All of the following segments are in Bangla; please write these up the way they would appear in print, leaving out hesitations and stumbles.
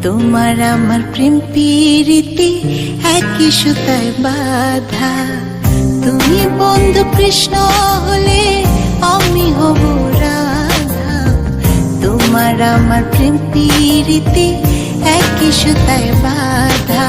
তোমার আমার প্রেম প্রীতি একই সুতায় বাঁধা। তুমি বন্ধু কৃষ্ণ হলে আমি হব রাধা। তোমার আমার প্রেম প্রীতি একই সুতায় বাঁধা।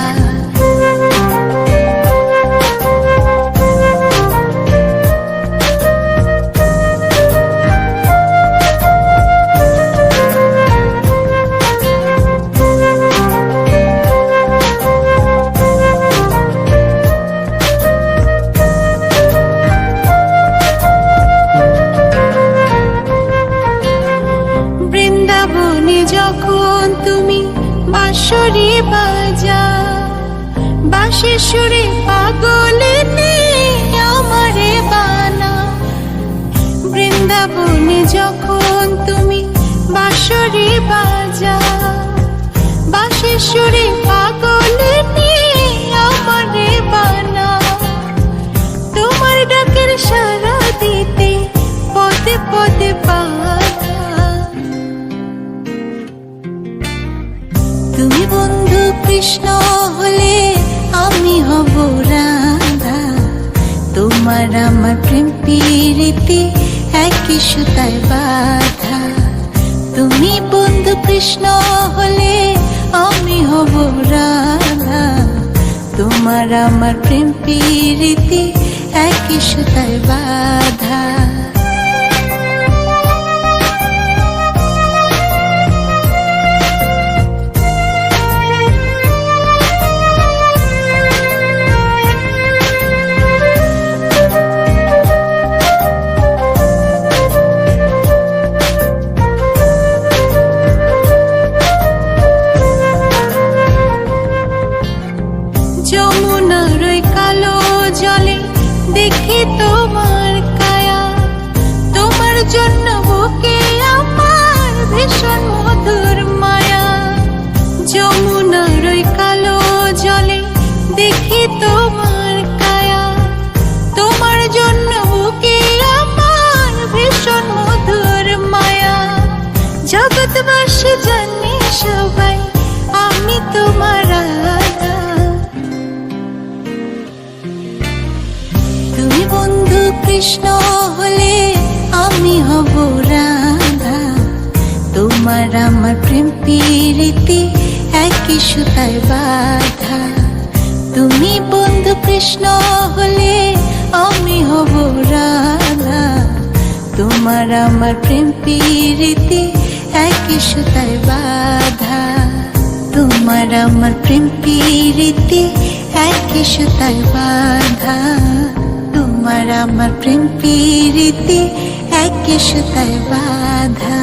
বৃন্দাবনে যখন তুমি বাঁশরি বাজাও, বাঁশির সুরে পাগলে আমারে বানাও। বৃন্দাবনে যখন তুমি বাঁশরি বাজাও, বাঁশির সুরে পাগলে আমারে বানাও। তোমার ডাকের সাড়া দিতে পদে পদে বাধা। তুমি বন্ধু কৃষ্ণ হলে আমি হব রাধা। তোমার আমার প্রেম প্রীতি একই সুতায় বাঁধা। তুমি বন্ধু কৃষ্ণ হলে আমি হব রাধা। তোমার আমার প্রেম প্রীতি একই সুতায় বাঁধা। যমুনার ওই কালো জলে দেখি তোমার কায়া। তোমার জন্য বুকে আমার ভীষণ মধুর মায়া। যমুনার ওই কালো জলে দেখি তোমার কায়া। তোমার জন্য বুকে আমার ভীষণ মধুর মায়া। জগৎবাসী জানে সবাই আমি তোমার রাধা। তুমি বন্ধু কৃষ্ণ হলে আমি হব রাধা। তোমার আমার প্রেম প্রীতি একই সুতায় বাঁধা। তুমি বন্ধু কৃষ্ণ হলে আমি হব রাধা। তোমার আমার প্রেম প্রীতি একই সুতায় বাঁধা। তোমার আমার প্রেম প্রীতি একই সুতায় বাঁধা। তোমার আমার প্রেম প্রীতি একই সুতায় বাঁধা।